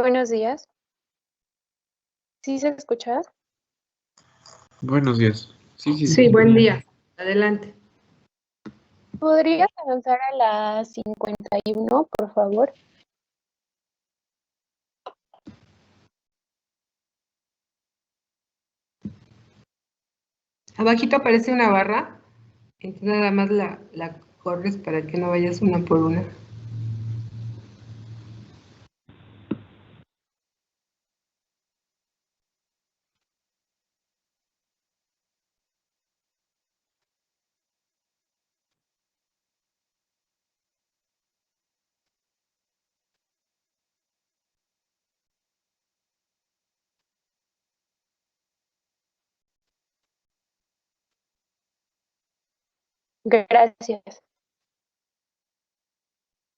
Buenos días. ¿Sí se escucha? Buenos días. Sí, sí, Sí, buen día. Adelante. ¿Podrías avanzar a la 51, por favor? Abajito aparece una barra, entonces nada más la corres para que no vayas una por una. Gracias.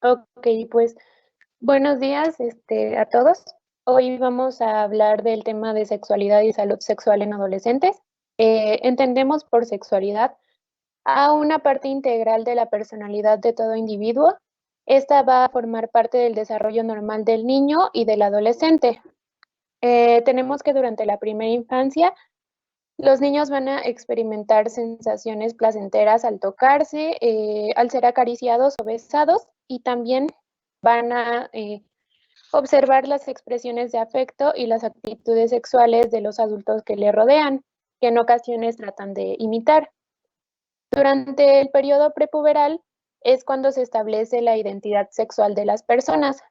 Ok, pues buenos días a todos. Hoy vamos a hablar del tema de sexualidad y salud sexual en adolescentes. Entendemos por sexualidad a una parte integral de la personalidad de todo individuo. Esta va a formar parte del desarrollo normal del niño y del adolescente. Tenemos que durante la primera infancia los niños van a experimentar sensaciones placenteras al tocarse, al ser acariciados o besados, y también van a observar las expresiones de afecto y las actitudes sexuales de los adultos que le rodean, que en ocasiones tratan de imitar. Durante el periodo prepuberal es cuando se establece la identidad sexual de las personas.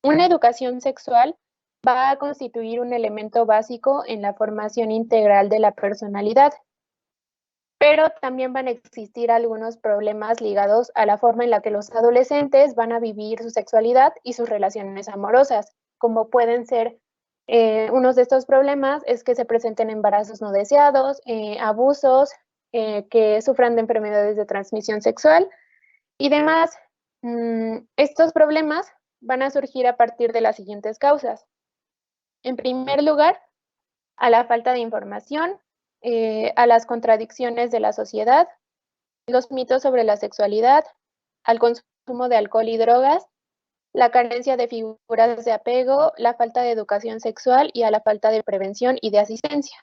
Una educación sexual va a constituir un elemento básico en la formación integral de la personalidad, pero también van a existir algunos problemas ligados a la forma en la que los adolescentes van a vivir su sexualidad y sus relaciones amorosas, como pueden ser unos de estos problemas es que se presenten embarazos no deseados, abusos, que sufran de enfermedades de transmisión sexual y demás. Estos problemas van a surgir a partir de las siguientes causas. En primer lugar, a la falta de información, a las contradicciones de la sociedad, los mitos sobre la sexualidad, al consumo de alcohol y drogas, la carencia de figuras de apego, la falta de educación sexual y a la falta de prevención y de asistencia.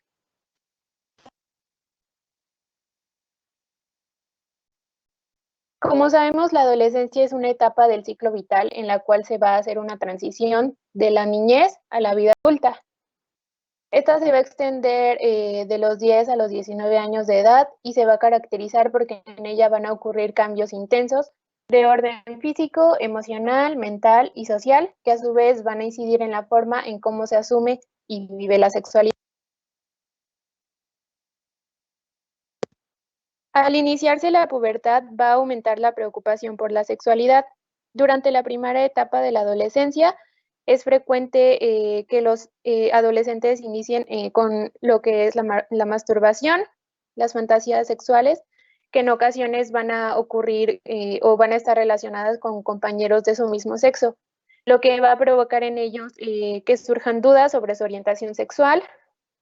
Como sabemos, la adolescencia es una etapa del ciclo vital en la cual se va a hacer una transición de la niñez a la vida adulta. Esta se va a extender de los 10 a los 19 años de edad y se va a caracterizar porque en ella van a ocurrir cambios intensos de orden físico, emocional, mental y social, que a su vez van a incidir en la forma en cómo se asume y vive la sexualidad. Al iniciarse la pubertad va a aumentar la preocupación por la sexualidad. Durante la primera etapa de la adolescencia es frecuente que los adolescentes inicien con lo que es la masturbación, las fantasías sexuales, que en ocasiones van a ocurrir o van a estar relacionadas con compañeros de su mismo sexo, lo que va a provocar en ellos que surjan dudas sobre su orientación sexual,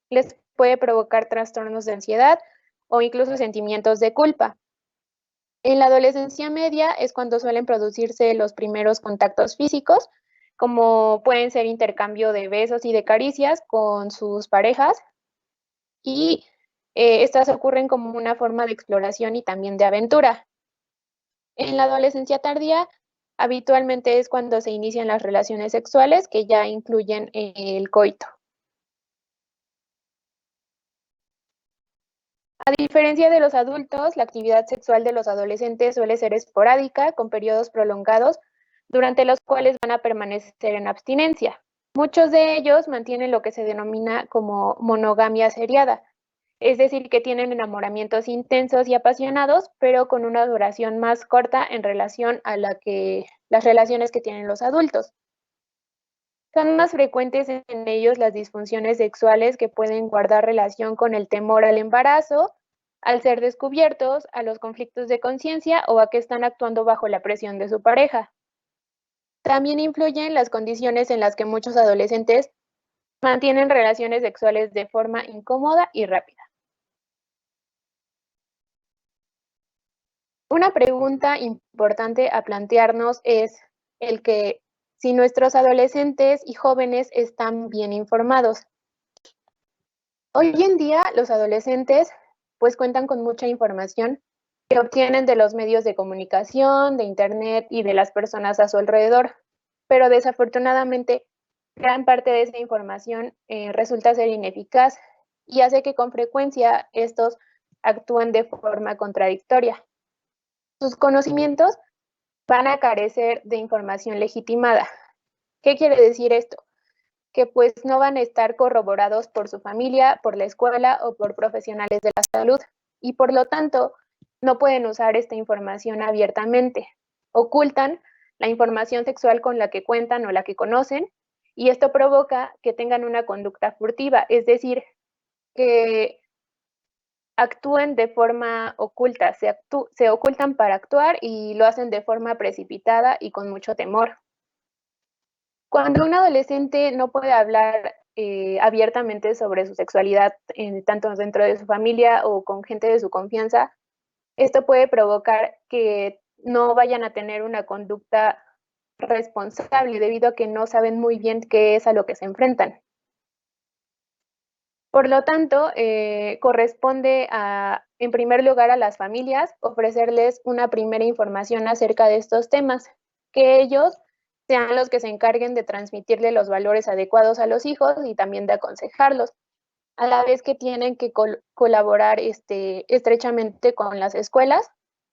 les puede provocar trastornos de ansiedad o incluso sentimientos de culpa. En la adolescencia media es cuando suelen producirse los primeros contactos físicos, como pueden ser intercambio de besos y de caricias con sus parejas, y estas ocurren como una forma de exploración y también de aventura. En la adolescencia tardía, habitualmente es cuando se inician las relaciones sexuales que ya incluyen el coito. A diferencia de los adultos, la actividad sexual de los adolescentes suele ser esporádica, con periodos prolongados, durante los cuales van a permanecer en abstinencia. Muchos de ellos mantienen lo que se denomina como monogamia seriada, es decir, que tienen enamoramientos intensos y apasionados, pero con una duración más corta en relación a las relaciones que tienen los adultos. Son más frecuentes en ellos las disfunciones sexuales que pueden guardar relación con el temor al embarazo, al ser descubiertos, a los conflictos de conciencia o a que están actuando bajo la presión de su pareja. También influyen las condiciones en las que muchos adolescentes mantienen relaciones sexuales de forma incómoda y rápida. Una pregunta importante a plantearnos es el que si nuestros adolescentes y jóvenes están bien informados. Hoy en día los adolescentes pues cuentan con mucha información que obtienen de los medios de comunicación, de internet y de las personas a su alrededor, pero desafortunadamente gran parte de esa información resulta ser ineficaz y hace que con frecuencia estos actúen de forma contradictoria. Sus conocimientos van a carecer de información legitimada. ¿Qué quiere decir esto? Que pues no van a estar corroborados por su familia, por la escuela o por profesionales de la salud y por lo tanto no pueden usar esta información abiertamente. Ocultan la información sexual con la que cuentan o la que conocen y esto provoca que tengan una conducta furtiva, es decir, que actúen de forma oculta, se ocultan para actuar y lo hacen de forma precipitada y con mucho temor. Cuando un adolescente no puede hablar abiertamente sobre su sexualidad, tanto dentro de su familia o con gente de su confianza, esto puede provocar que no vayan a tener una conducta responsable debido a que no saben muy bien qué es a lo que se enfrentan. Por lo tanto, corresponde en primer lugar a las familias ofrecerles una primera información acerca de estos temas, que ellos sean los que se encarguen de transmitirle los valores adecuados a los hijos y también de aconsejarlos, a la vez que tienen que colaborar estrechamente con las escuelas,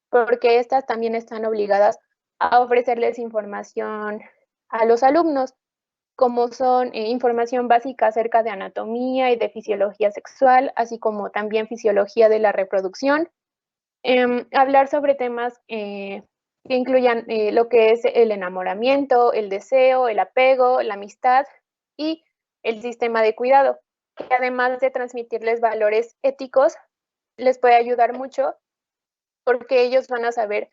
porque estas también están obligadas a ofrecerles información a los alumnos, como son información básica acerca de anatomía y de fisiología sexual, así como también fisiología de la reproducción. Hablar sobre temas que incluyan lo que es el enamoramiento, el deseo, el apego, la amistad y el sistema de cuidado, que además de transmitirles valores éticos, les puede ayudar mucho porque ellos van a saber,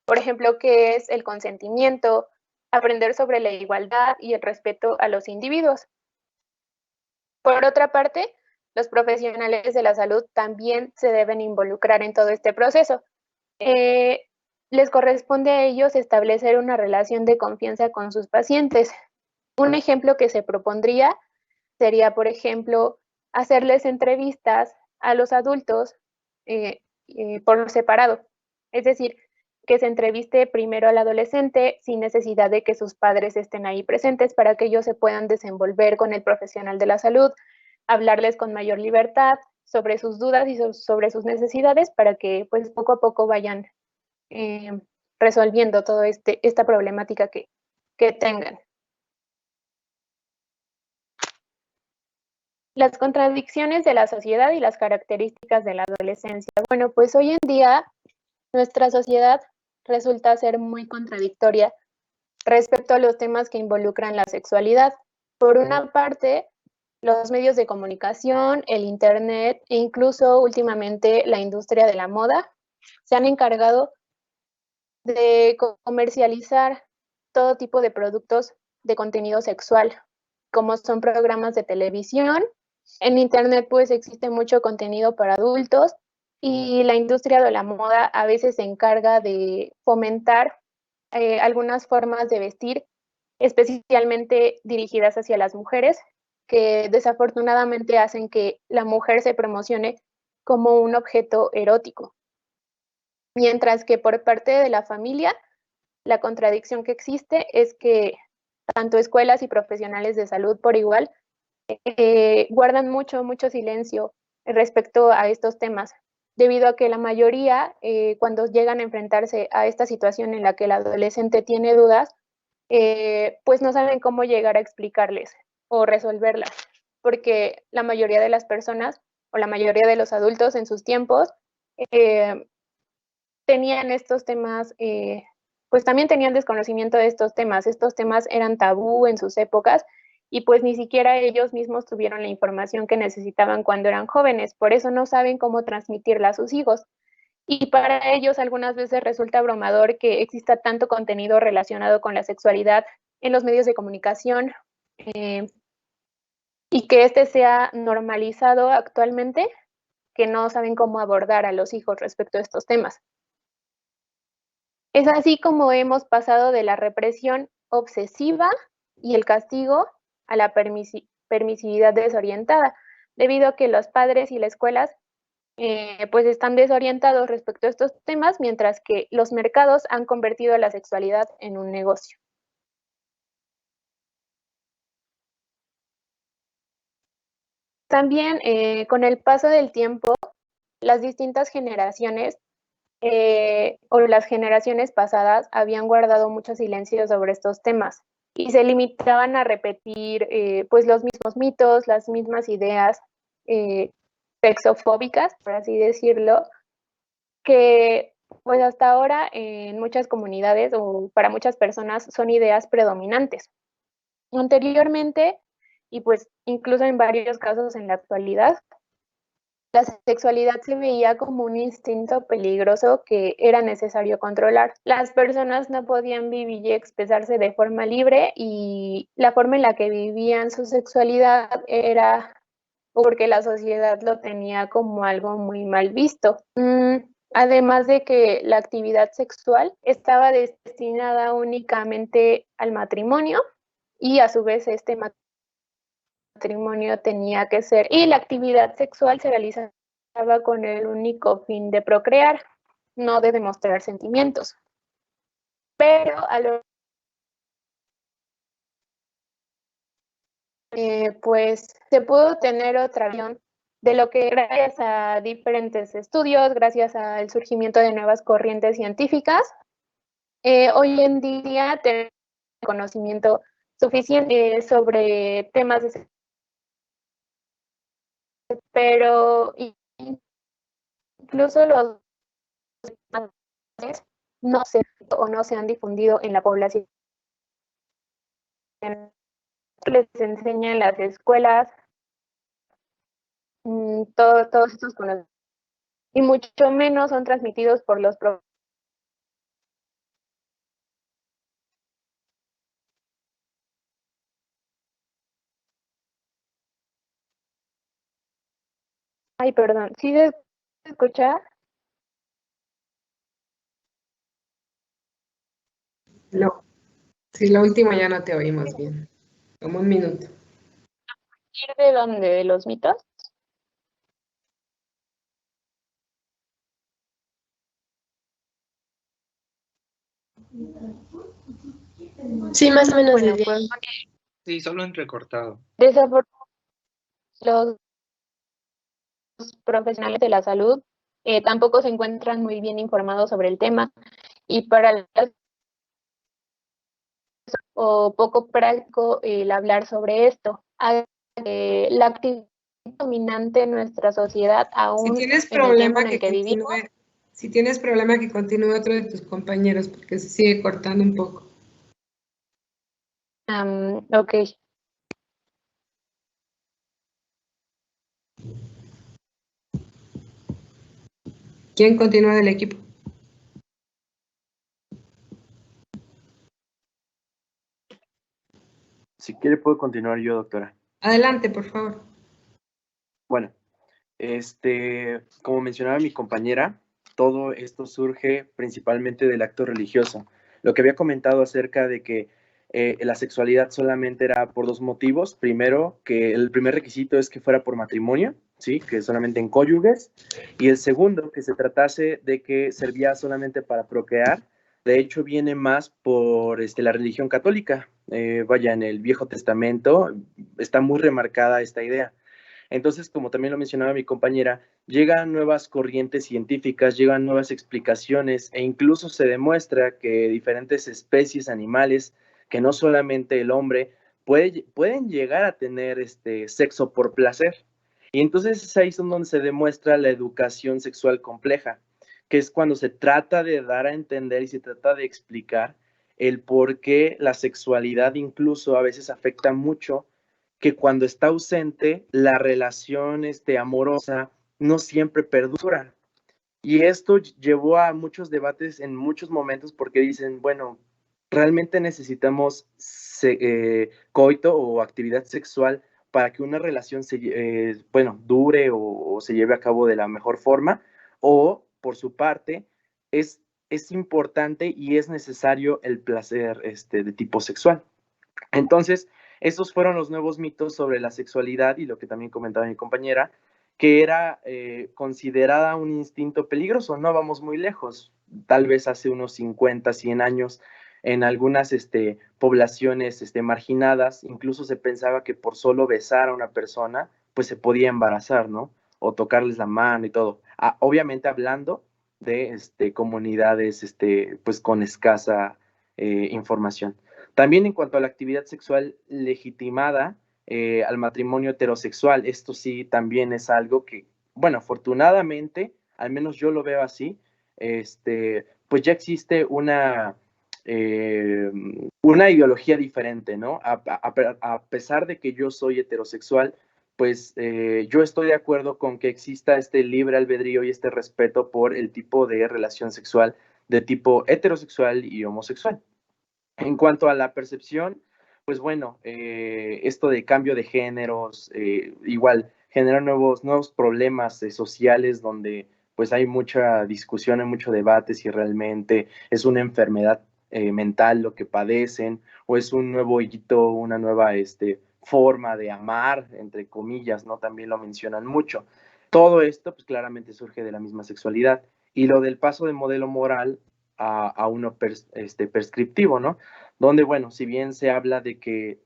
por ejemplo, qué es el consentimiento, aprender sobre la igualdad y el respeto a los individuos. Por otra parte, los profesionales de la salud también se deben involucrar en todo este proceso. Les corresponde a ellos establecer una relación de confianza con sus pacientes. Un ejemplo que se propondría sería, por ejemplo, hacerles entrevistas a los adultos por separado. Es decir, que se entreviste primero al adolescente sin necesidad de que sus padres estén ahí presentes para que ellos se puedan desenvolver con el profesional de la salud, hablarles con mayor libertad sobre sus dudas y sobre sus necesidades para que pues poco a poco vayan resolviendo toda esta problemática que tengan. Las contradicciones de la sociedad y las características de la adolescencia. Bueno, pues hoy en día nuestra sociedad resulta ser muy contradictoria respecto a los temas que involucran la sexualidad. Por una parte, los medios de comunicación, el Internet e incluso últimamente la industria de la moda se han encargado de comercializar todo tipo de productos de contenido sexual, como son programas de televisión. En Internet pues existe mucho contenido para adultos y la industria de la moda a veces se encarga de fomentar algunas formas de vestir, especialmente dirigidas hacia las mujeres, que desafortunadamente hacen que la mujer se promocione como un objeto erótico. Mientras que por parte de la familia, la contradicción que existe es que tanto escuelas y profesionales de salud por igual guardan mucho silencio respecto a estos temas, debido a que la mayoría, cuando llegan a enfrentarse a esta situación en la que el adolescente tiene dudas, pues no saben cómo llegar a explicarles o resolverlas, porque la mayoría de las personas o la mayoría de los adultos en sus tiempos tenían estos temas, pues también tenían desconocimiento de estos temas eran tabú en sus épocas y pues ni siquiera ellos mismos tuvieron la información que necesitaban cuando eran jóvenes, por eso no saben cómo transmitirla a sus hijos. Y para ellos algunas veces resulta abrumador que exista tanto contenido relacionado con la sexualidad en los medios de comunicación y que este sea normalizado actualmente, que no saben cómo abordar a los hijos respecto a estos temas. Es así como hemos pasado de la represión obsesiva y el castigo a la permisividad desorientada, debido a que los padres y las escuelas pues están desorientados respecto a estos temas, mientras que los mercados han convertido la sexualidad en un negocio. También con el paso del tiempo, las distintas generaciones o las generaciones pasadas habían guardado mucho silencio sobre estos temas y se limitaban a repetir pues los mismos mitos, las mismas ideas sexofóbicas, por así decirlo, que pues hasta ahora en muchas comunidades o para muchas personas son ideas predominantes. Anteriormente, y pues incluso en varios casos en la actualidad, la sexualidad se veía como un instinto peligroso que era necesario controlar. Las personas no podían vivir y expresarse de forma libre y la forma en la que vivían su sexualidad era porque la sociedad lo tenía como algo muy mal visto. Además de que la actividad sexual estaba destinada únicamente al matrimonio y a su vez este matrimonio tenía que ser, y la actividad sexual se realizaba con el único fin de procrear, no de demostrar sentimientos. Pero a lo pues se pudo tener otra visión de lo que gracias a diferentes estudios, gracias al surgimiento de nuevas corrientes científicas, hoy en día tenemos conocimiento suficiente sobre temas de pero incluso los no se o no se han difundido en la población. Les enseña en las escuelas todos estos conocimientos y mucho menos son transmitidos por los profesores. Ay, perdón, ¿sí se escucha? No, si la última ya no te oímos bien. Como un minuto. ¿De dónde? ¿De los mitos? Sí, más o menos Bueno, desde pues ahí. Sí, solo entrecortado. desafortunadamente los profesionales de la salud tampoco se encuentran muy bien informados sobre el tema y para o poco práctico el hablar sobre esto. La actividad dominante en nuestra sociedad aún Si tienes en el tiempo problema en el que vivimos. si tienes problema que continúe otro de tus compañeros porque se sigue cortando un poco. Ok. ¿Quién continúa del equipo? Si quiere puedo continuar yo, doctora. Adelante, por favor. Bueno, como mencionaba mi compañera, todo esto surge principalmente del acto religioso. Lo que había comentado acerca de que la sexualidad solamente era por dos motivos. Primero, que el primer requisito es que fuera por matrimonio, ¿sí? Que solamente en cónyuges. Y el segundo, que se tratase de que servía solamente para procrear. De hecho, viene más por la religión católica. Vaya, en el Viejo Testamento está muy remarcada esta idea. Entonces, como también lo mencionaba mi compañera, llegan nuevas corrientes científicas, llegan nuevas explicaciones e incluso se demuestra que diferentes especies animales, que no solamente el hombre, pueden llegar a tener sexo por placer. Y entonces es ahí donde se demuestra la educación sexual compleja, que es cuando se trata de dar a entender y se trata de explicar el por qué la sexualidad incluso a veces afecta mucho, que cuando está ausente, la relación amorosa no siempre perdura. Y esto llevó a muchos debates en muchos momentos porque dicen, bueno, realmente necesitamos coito o actividad sexual para que una relación dure o se lleve a cabo de la mejor forma, o por su parte, es es importante y es necesario el placer de tipo sexual. Entonces, esos fueron los nuevos mitos sobre la sexualidad y lo que también comentaba mi compañera, que era considerada un instinto peligroso. No vamos muy lejos, tal vez hace unos 50, 100 años, en algunas poblaciones marginadas, incluso se pensaba que por solo besar a una persona, pues se podía embarazar, ¿no? O tocarles la mano y todo. Obviamente hablando de comunidades pues con escasa información. También en cuanto a la actividad sexual legitimada al matrimonio heterosexual, esto sí también es algo que, bueno, afortunadamente, al menos yo lo veo así, pues ya existe una ideología diferente, ¿no? A pesar de que yo soy heterosexual, pues yo estoy de acuerdo con que exista este libre albedrío y este respeto por el tipo de relación sexual de tipo heterosexual y homosexual. En cuanto a la percepción, pues bueno, esto de cambio de géneros, igual genera nuevos problemas sociales donde pues hay mucha discusión, hay mucho debate si realmente es una enfermedad mental lo que padecen o es un nuevo hito, una nueva forma de amar, entre comillas, ¿no? También lo mencionan mucho. Todo esto pues claramente surge de la misma sexualidad y lo del paso de modelo moral a uno prescriptivo, ¿no? Donde, bueno, si bien se habla de que,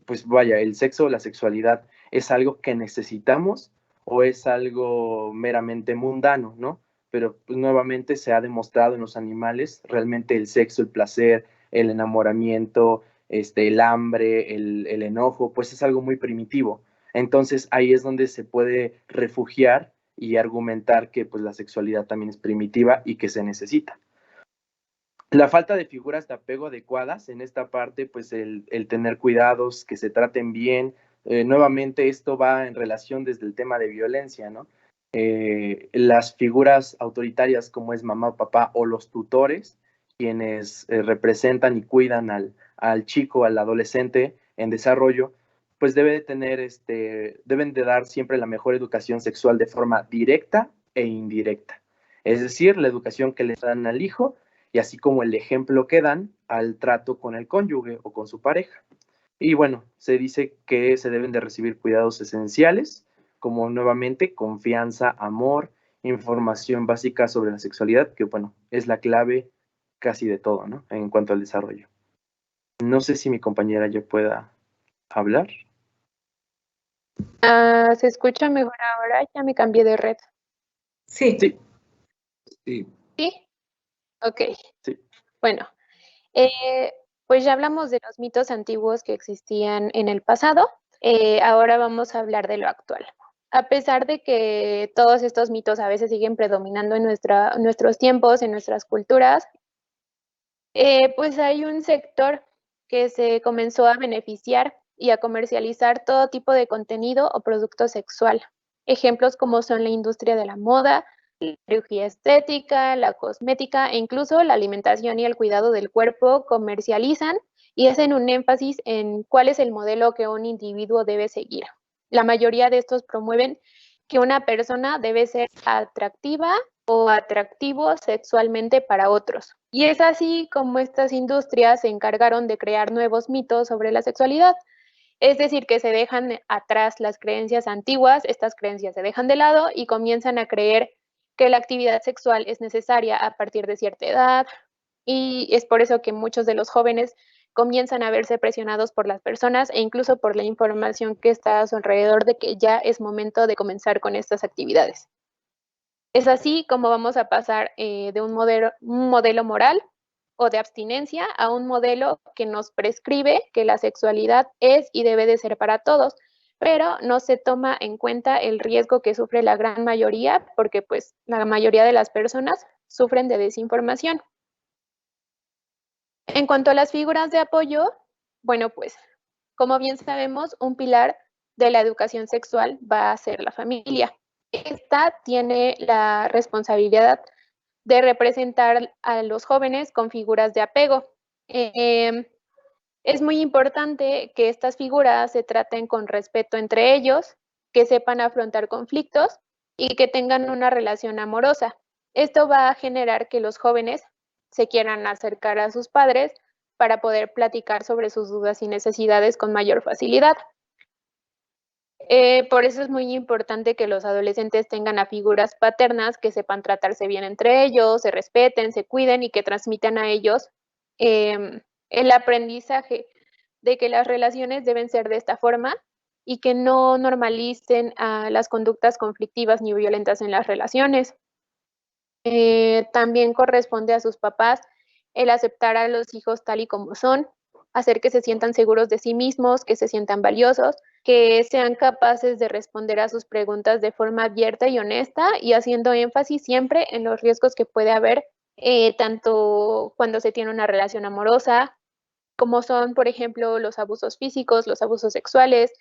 pues vaya, el sexo, la sexualidad es algo que necesitamos o es algo meramente mundano, ¿no? Pero pues, nuevamente se ha demostrado en los animales realmente el sexo, el placer, el enamoramiento, el hambre, el enojo, pues es algo muy primitivo. Entonces ahí es donde se puede refugiar y argumentar que pues la sexualidad también es primitiva y que se necesita. La falta de figuras de apego adecuadas en esta parte, pues el tener cuidados, que se traten bien. Nuevamente esto va en relación desde el tema de violencia, ¿no? Las figuras autoritarias como es mamá o papá o los tutores, quienes representan y cuidan al chico, al adolescente en desarrollo, pues deben de dar siempre la mejor educación sexual de forma directa e indirecta. Es decir, la educación que les dan al hijo y así como el ejemplo que dan al trato con el cónyuge o con su pareja. Y bueno, se dice que se deben de recibir cuidados esenciales, como nuevamente confianza, amor, información básica sobre la sexualidad, que bueno, es la clave casi de todo, ¿no? En cuanto al desarrollo. No sé si mi compañera ya pueda hablar. ¿Se escucha mejor ahora? Ya me cambié de red. Sí. Sí. Sí. ¿Sí? Ok. Sí. Bueno, pues ya hablamos de los mitos antiguos que existían en el pasado. Ahora vamos a hablar de lo actual. A pesar de que todos estos mitos a veces siguen predominando en nuestros tiempos, en nuestras culturas, pues hay un sector que se comenzó a beneficiar y a comercializar todo tipo de contenido o producto sexual. Ejemplos como son la industria de la moda, la cirugía estética, la cosmética e incluso la alimentación y el cuidado del cuerpo comercializan y hacen un énfasis en cuál es el modelo que un individuo debe seguir. La mayoría de estos promueven que una persona debe ser atractiva o atractivo sexualmente para otros. Y es así como estas industrias se encargaron de crear nuevos mitos sobre la sexualidad. Es decir, que se dejan atrás las creencias antiguas, estas creencias se dejan de lado y comienzan a creer que la actividad sexual es necesaria a partir de cierta edad. Y es por eso que muchos de los jóvenes comienzan a verse presionados por las personas e incluso por la información que está a su alrededor de que ya es momento de comenzar con estas actividades. Es así como vamos a pasar de un modelo moral o de abstinencia a un modelo que nos prescribe que la sexualidad es y debe de ser para todos, pero no se toma en cuenta el riesgo que sufre la gran mayoría, porque pues la mayoría de las personas sufren de desinformación. En cuanto a las figuras de apoyo, bueno, pues como bien sabemos, un pilar de la educación sexual va a ser la familia. Esta tiene la responsabilidad de representar a los jóvenes con figuras de apego. Es muy importante que estas figuras se traten con respeto entre ellos, que sepan afrontar conflictos y que tengan una relación amorosa. Esto va a generar que los jóvenes se quieran acercar a sus padres para poder platicar sobre sus dudas y necesidades con mayor facilidad. Por eso es muy importante que los adolescentes tengan a figuras paternas que sepan tratarse bien entre ellos, se respeten, se cuiden y que transmitan a ellos el aprendizaje de que las relaciones deben ser de esta forma y que no normalicen las conductas conflictivas ni violentas en las relaciones. También corresponde a sus papás el aceptar a los hijos tal y como son, hacer que se sientan seguros de sí mismos, que se sientan valiosos, que sean capaces de responder a sus preguntas de forma abierta y honesta y haciendo énfasis siempre en los riesgos que puede haber, tanto cuando se tiene una relación amorosa, como son, por ejemplo, los abusos físicos, los abusos sexuales,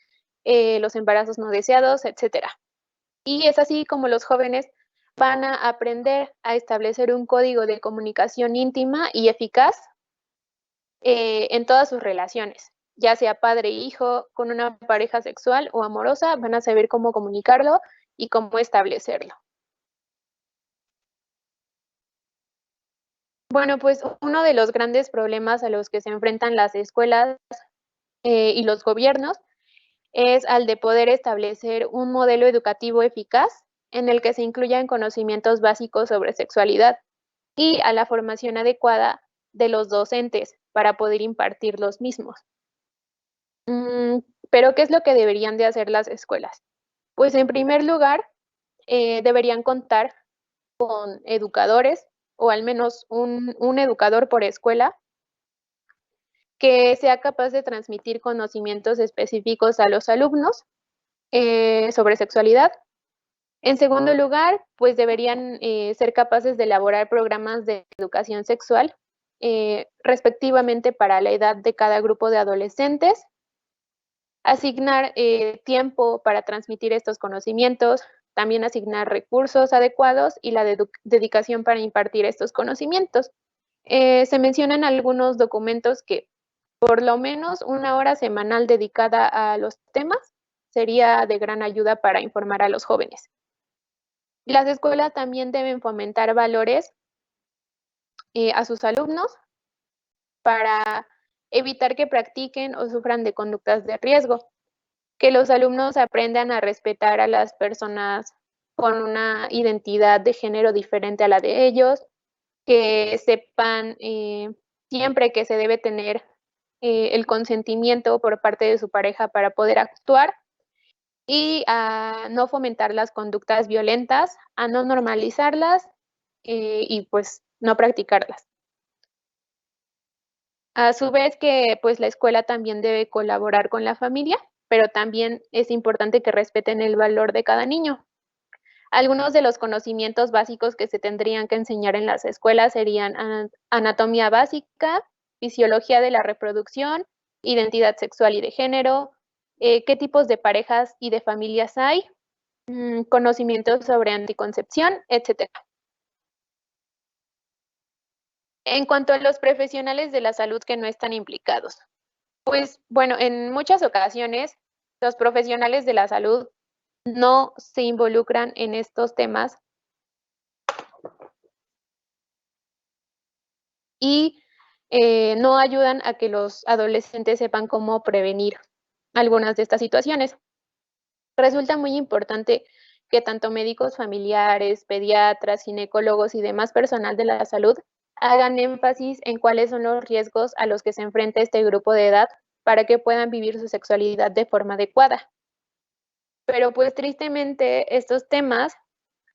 los embarazos no deseados, etc. Y es así como los jóvenes van a aprender a establecer un código de comunicación íntima y eficaz en todas sus relaciones, ya sea padre e hijo, con una pareja sexual o amorosa, van a saber cómo comunicarlo y cómo establecerlo. Bueno, pues uno de los grandes problemas a los que se enfrentan las escuelas y los gobiernos es al de poder establecer un modelo educativo eficaz en el que se incluyan conocimientos básicos sobre sexualidad y a la formación adecuada de los docentes para poder impartir los mismos. Pero, ¿qué es lo que deberían de hacer las escuelas? Pues en primer lugar, deberían contar con educadores o al menos un educador por escuela que sea capaz de transmitir conocimientos específicos a los alumnos sobre sexualidad. En segundo lugar, pues deberían ser capaces de elaborar programas de educación sexual respectivamente para la edad de cada grupo de adolescentes, asignar tiempo para transmitir estos conocimientos, también asignar recursos adecuados y la dedicación para impartir estos conocimientos. Se mencionan algunos documentos que por lo menos 1 hora semanal dedicada a los temas sería de gran ayuda para informar a los jóvenes. Las escuelas también deben fomentar valores a sus alumnos para evitar que practiquen o sufran de conductas de riesgo, que los alumnos aprendan a respetar a las personas con una identidad de género diferente a la de ellos, que sepan siempre que se debe tener el consentimiento por parte de su pareja para poder actuar y a no fomentar las conductas violentas, a no normalizarlas y pues no practicarlas. A su vez que pues la escuela también debe colaborar con la familia, pero también es importante que respeten el valor de cada niño. Algunos de los conocimientos básicos que se tendrían que enseñar en las escuelas serían anatomía básica, fisiología de la reproducción, identidad sexual y de género, qué tipos de parejas y de familias hay, conocimientos sobre anticoncepción, etc. En cuanto a los profesionales de la salud que no están implicados, pues bueno, en muchas ocasiones los profesionales de la salud no se involucran en estos temas y no ayudan a que los adolescentes sepan cómo prevenir algunas de estas situaciones. Resulta muy importante que tanto médicos familiares, pediatras, ginecólogos y demás personal de la salud hagan énfasis en cuáles son los riesgos a los que se enfrenta este grupo de edad para que puedan vivir su sexualidad de forma adecuada. Pero pues tristemente estos temas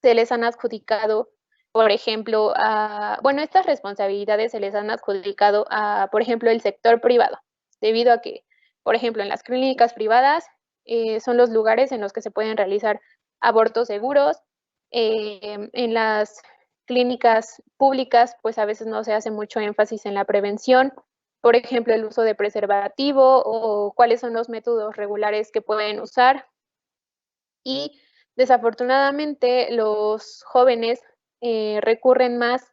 se les han adjudicado, por ejemplo, estas responsabilidades se les han adjudicado a, por ejemplo, el sector privado, debido a que, por ejemplo, en las clínicas privadas son los lugares en los que se pueden realizar abortos seguros. En las clínicas públicas, pues a veces no se hace mucho énfasis en la prevención, por ejemplo, el uso de preservativo o cuáles son los métodos regulares que pueden usar. Y desafortunadamente los jóvenes recurren más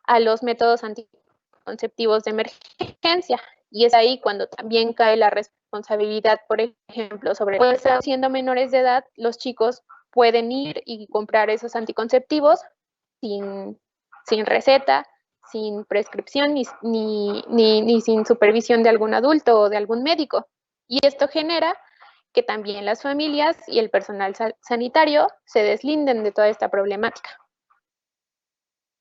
a los métodos anticonceptivos de emergencia y es ahí cuando también cae la responsabilidad, por ejemplo, sobre pues, siendo menores de edad, los chicos pueden ir y comprar esos anticonceptivos sin receta, sin prescripción ni sin supervisión de algún adulto o de algún médico. Y esto genera que también las familias y el personal sanitario se deslinden de toda esta problemática.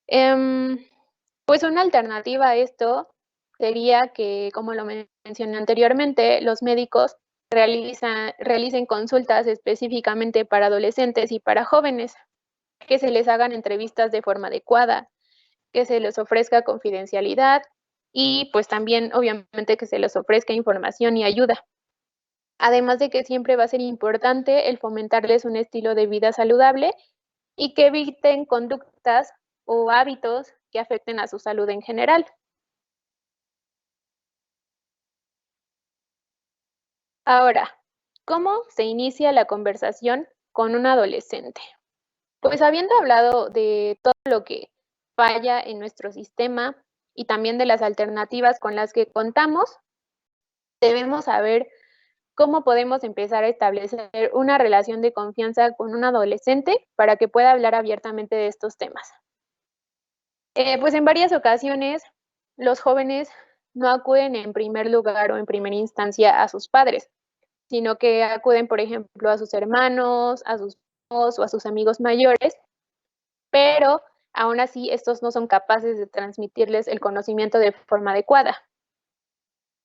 Pues una alternativa a esto sería que, como lo mencioné anteriormente, los médicos realicen consultas específicamente para adolescentes y para jóvenes, que se les hagan entrevistas de forma adecuada, que se les ofrezca confidencialidad y pues también obviamente que se les ofrezca información y ayuda. Además de que siempre va a ser importante el fomentarles un estilo de vida saludable y que eviten conductas o hábitos que afecten a su salud en general. Ahora, ¿cómo se inicia la conversación con un adolescente? Pues habiendo hablado de todo lo que falla en nuestro sistema y también de las alternativas con las que contamos, debemos saber cómo podemos empezar a establecer una relación de confianza con un adolescente para que pueda hablar abiertamente de estos temas. Pues en varias ocasiones los jóvenes no acuden en primer lugar o en primera instancia a sus padres, sino que acuden, por ejemplo, a sus hermanos, a sus hijos o a sus amigos mayores, pero aún así estos no son capaces de transmitirles el conocimiento de forma adecuada.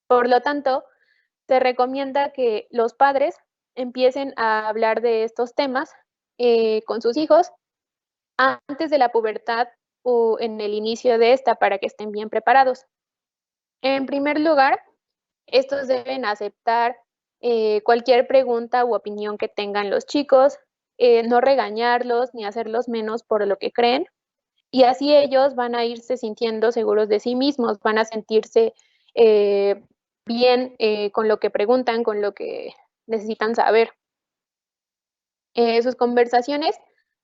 Por lo tanto, se recomienda que los padres empiecen a hablar de estos temas con sus hijos antes de la pubertad o en el inicio de esta para que estén bien preparados. En primer lugar, estos deben aceptar cualquier pregunta u opinión que tengan los chicos, no regañarlos ni hacerlos menos por lo que creen, y así ellos van a irse sintiendo seguros de sí mismos, van a sentirse bien con lo que preguntan, con lo que necesitan saber. Sus conversaciones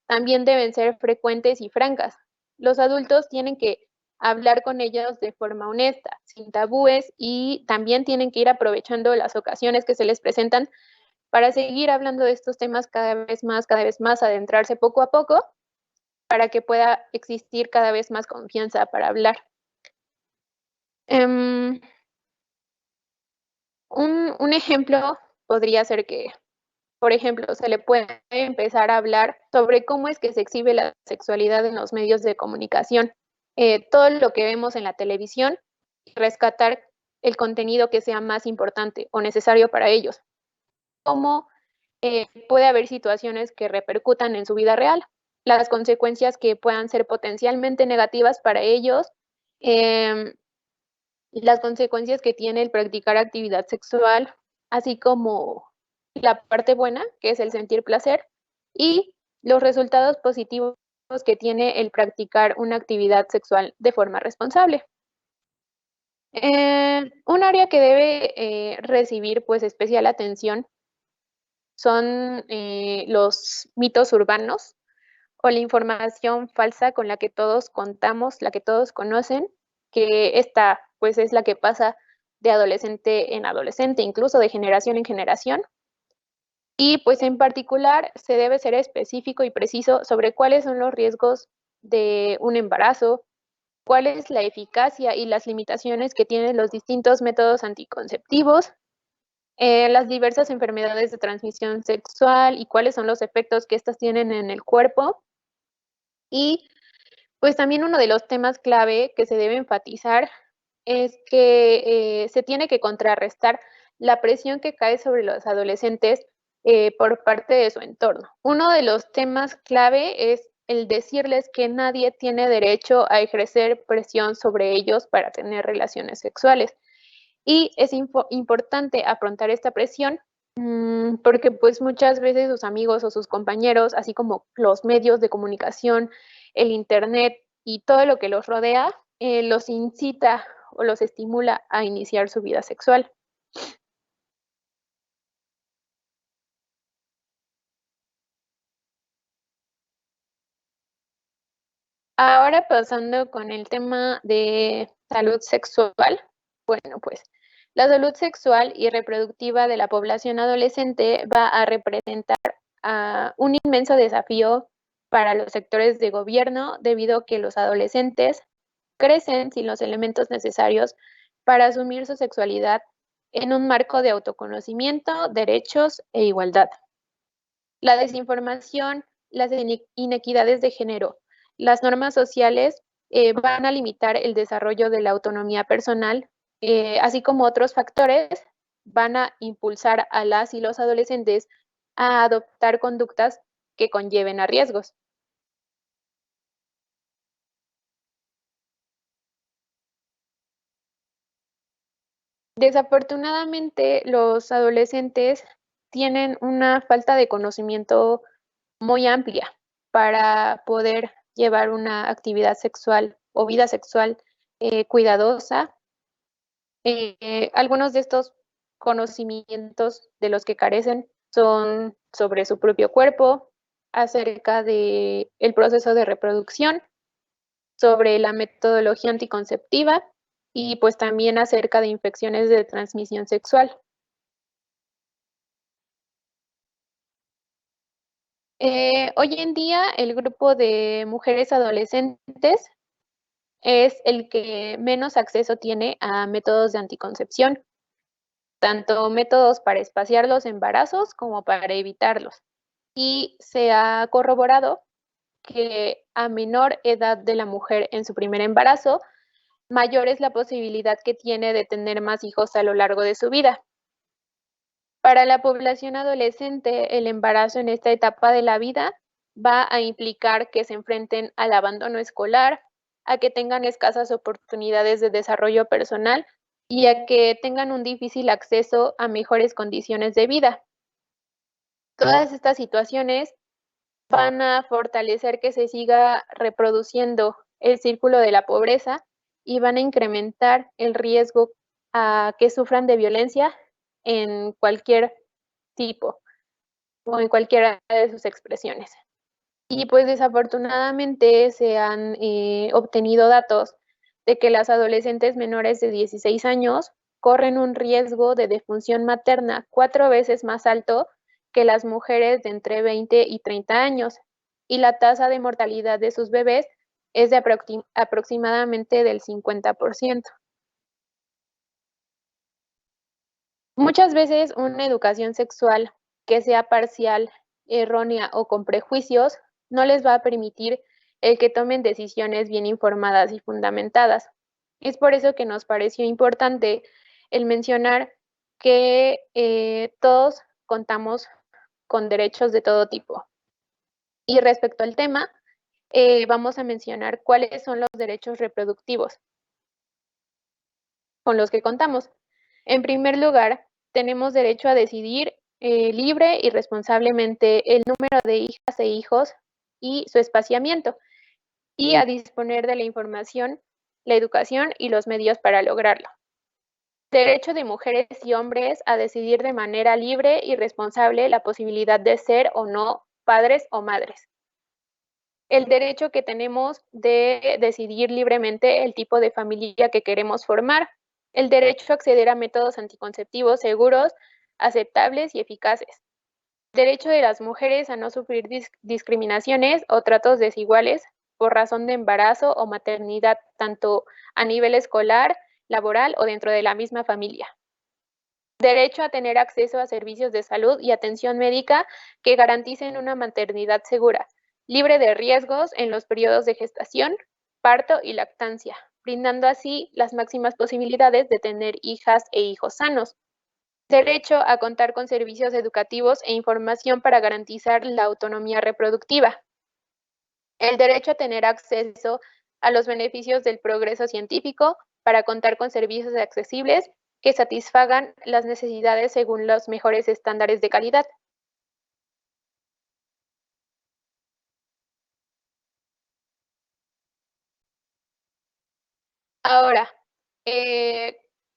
también deben ser frecuentes y francas. Los adultos tienen que hablar con ellos de forma honesta, sin tabúes, y también tienen que ir aprovechando las ocasiones que se les presentan para seguir hablando de estos temas cada vez más, adentrarse poco a poco para que pueda existir cada vez más confianza para hablar. Un ejemplo podría ser que, por ejemplo, se le puede empezar a hablar sobre cómo es que se exhibe la sexualidad en los medios de comunicación, todo lo que vemos en la televisión, y rescatar el contenido que sea más importante o necesario para ellos. Cómo puede haber situaciones que repercutan en su vida real, las consecuencias que puedan ser potencialmente negativas para ellos, las consecuencias que tiene el practicar actividad sexual, así como la parte buena, que es el sentir placer, y los resultados positivos que tiene el practicar una actividad sexual de forma responsable. Un área que debe recibir pues especial atención son los mitos urbanos o la información falsa con la que todos contamos, la que todos conocen, que esta pues es la que pasa de adolescente en adolescente, incluso de generación en generación. Y pues en particular se debe ser específico y preciso sobre cuáles son los riesgos de un embarazo, cuál es la eficacia y las limitaciones que tienen los distintos métodos anticonceptivos, las diversas enfermedades de transmisión sexual y cuáles son los efectos que estas tienen en el cuerpo. Y pues también uno de los temas clave que se debe enfatizar es que se tiene que contrarrestar la presión que cae sobre los adolescentes por parte de su entorno. Uno de los temas clave es el decirles que nadie tiene derecho a ejercer presión sobre ellos para tener relaciones sexuales. Y es importante afrontar esta presión porque pues muchas veces sus amigos o sus compañeros, así como los medios de comunicación, el internet y todo lo que los rodea, los incita o los estimula a iniciar su vida sexual. Ahora pasando con el tema de salud sexual, bueno, pues la salud sexual y reproductiva de la población adolescente va a representar un inmenso desafío para los sectores de gobierno debido a que los adolescentes crecen sin los elementos necesarios para asumir su sexualidad en un marco de autoconocimiento, derechos e igualdad. La desinformación, las inequidades de género, las normas sociales van a limitar el desarrollo de la autonomía personal, así como otros factores van a impulsar a las y los adolescentes a adoptar conductas que conlleven a riesgos. Desafortunadamente, los adolescentes tienen una falta de conocimiento muy amplia para poder llevar una actividad sexual o vida sexual cuidadosa. Algunos de estos conocimientos de los que carecen son sobre su propio cuerpo, acerca del proceso de reproducción, sobre la metodología anticonceptiva y pues también acerca de infecciones de transmisión sexual. Hoy en día el grupo de mujeres adolescentes es el que menos acceso tiene a métodos de anticoncepción, tanto métodos para espaciar los embarazos como para evitarlos. Y se ha corroborado que a menor edad de la mujer en su primer embarazo, mayor es la posibilidad que tiene de tener más hijos a lo largo de su vida. Para la población adolescente, el embarazo en esta etapa de la vida va a implicar que se enfrenten al abandono escolar, a que tengan escasas oportunidades de desarrollo personal y a que tengan un difícil acceso a mejores condiciones de vida. Todas estas situaciones van a fortalecer que se siga reproduciendo el círculo de la pobreza y van a incrementar el riesgo a que sufran de violencia en cualquier tipo o en cualquiera de sus expresiones. Y pues desafortunadamente se han obtenido datos de que las adolescentes menores de 16 años corren un riesgo de defunción materna 4 veces más alto que las mujeres de entre 20 y 30 años, y la tasa de mortalidad de sus bebés es de aproximadamente del 50%. Muchas veces una educación sexual que sea parcial, errónea o con prejuicios no les va a permitir el que tomen decisiones bien informadas y fundamentadas. Es por eso que nos pareció importante el mencionar que todos contamos con derechos de todo tipo. Y respecto al tema, vamos a mencionar cuáles son los derechos reproductivos con los que contamos. En primer lugar, tenemos derecho a decidir libre y responsablemente el número de hijas e hijos y su espaciamiento, y a disponer de la información, la educación y los medios para lograrlo. Derecho de mujeres y hombres a decidir de manera libre y responsable la posibilidad de ser o no padres o madres. El derecho que tenemos de decidir libremente el tipo de familia que queremos formar. El derecho a acceder a métodos anticonceptivos seguros, aceptables y eficaces. Derecho de las mujeres a no sufrir discriminaciones o tratos desiguales por razón de embarazo o maternidad, tanto a nivel escolar, laboral o dentro de la misma familia. Derecho a tener acceso a servicios de salud y atención médica que garanticen una maternidad segura, libre de riesgos en los periodos de gestación, parto y lactancia, brindando así las máximas posibilidades de tener hijas e hijos sanos. Derecho a contar con servicios educativos e información para garantizar la autonomía reproductiva. El derecho a tener acceso a los beneficios del progreso científico para contar con servicios accesibles que satisfagan las necesidades según los mejores estándares de calidad. Ahora,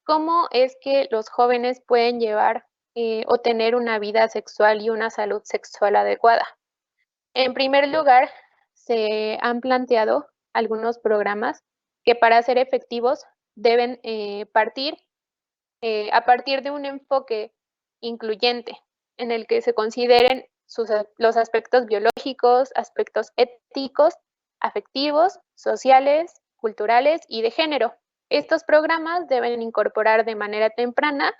¿cómo es que los jóvenes pueden llevar o tener una vida sexual y una salud sexual adecuada? En primer lugar, se han planteado algunos programas que para ser efectivos deben partir a partir de un enfoque incluyente en el que se consideren los aspectos biológicos, aspectos éticos, afectivos, sociales, culturales y de género. Estos programas deben incorporar de manera temprana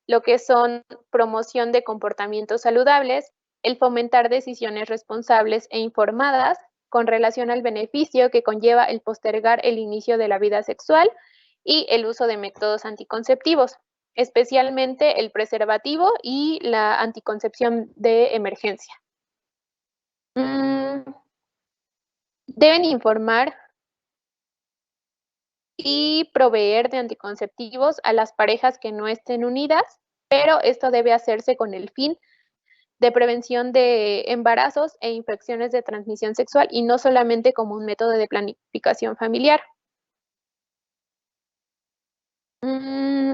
lo que son promoción de comportamientos saludables, el fomentar decisiones responsables e informadas con relación al beneficio que conlleva el postergar el inicio de la vida sexual y el uso de métodos anticonceptivos, especialmente el preservativo y la anticoncepción de emergencia. Deben informar y proveer de anticonceptivos a las parejas que no estén unidas, pero esto debe hacerse con el fin de prevención de embarazos e infecciones de transmisión sexual y no solamente como un método de planificación familiar.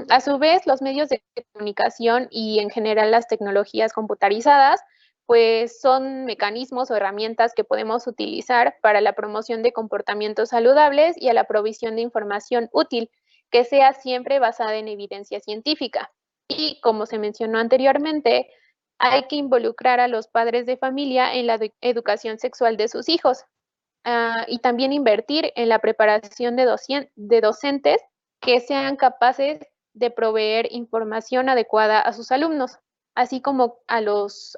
A su vez, los medios de comunicación y en general las tecnologías computarizadas, pues son mecanismos o herramientas que podemos utilizar para la promoción de comportamientos saludables y a la provisión de información útil, que sea siempre basada en evidencia científica. Y como se mencionó anteriormente, hay que involucrar a los padres de familia en la educación sexual de sus hijos y también invertir en la preparación de docentes que sean capaces de proveer información adecuada a sus alumnos, así como a los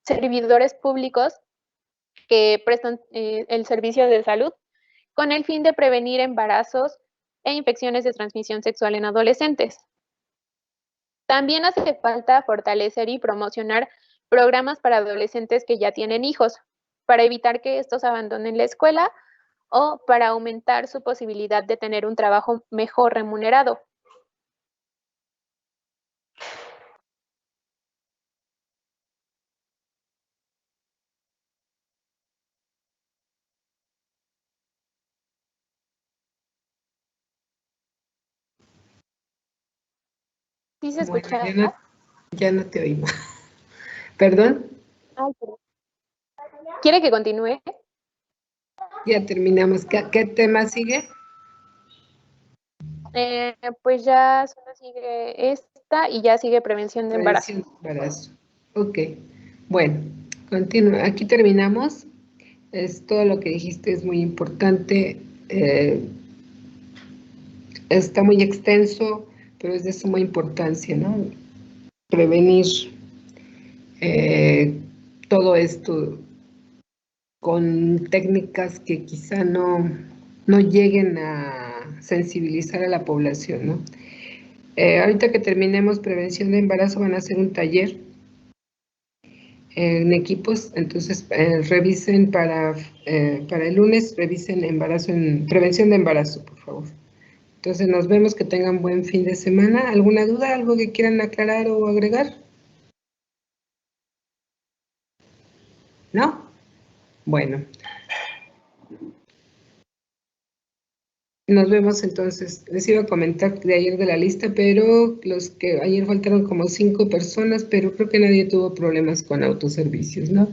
servidores públicos que prestan el servicio de salud, con el fin de prevenir embarazos e infecciones de transmisión sexual en adolescentes. También hace falta fortalecer y promocionar programas para adolescentes que ya tienen hijos, para evitar que estos abandonen la escuela o para aumentar su posibilidad de tener un trabajo mejor remunerado. ¿Sí se escucha? Bueno, ya no te oímos. ¿Perdón? Ay, perdón. ¿Quiere que continúe? Ya terminamos. ¿Qué tema sigue? Pues ya solo sigue esta y ya sigue prevención de embarazo. Prevención de embarazo. Ok. Bueno, continúa. Aquí terminamos. Todo lo que dijiste es muy importante. Está muy extenso, pero es de suma importancia, ¿no? Prevenir todo esto con técnicas que quizá no lleguen a sensibilizar a la población, ¿no? Ahorita que terminemos prevención de embarazo van a hacer un taller en equipos, entonces revisen para el lunes, revisen prevención de embarazo, por favor. Entonces nos vemos, que tengan buen fin de semana. ¿Alguna duda, algo que quieran aclarar o agregar? ¿No? Bueno. Nos vemos entonces. Les iba a comentar de ayer de la lista, pero los que ayer faltaron como 5 personas, pero creo que nadie tuvo problemas con autoservicios, ¿no?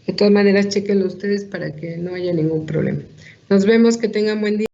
De todas maneras, chequenlo ustedes para que no haya ningún problema. Nos vemos, que tengan buen día.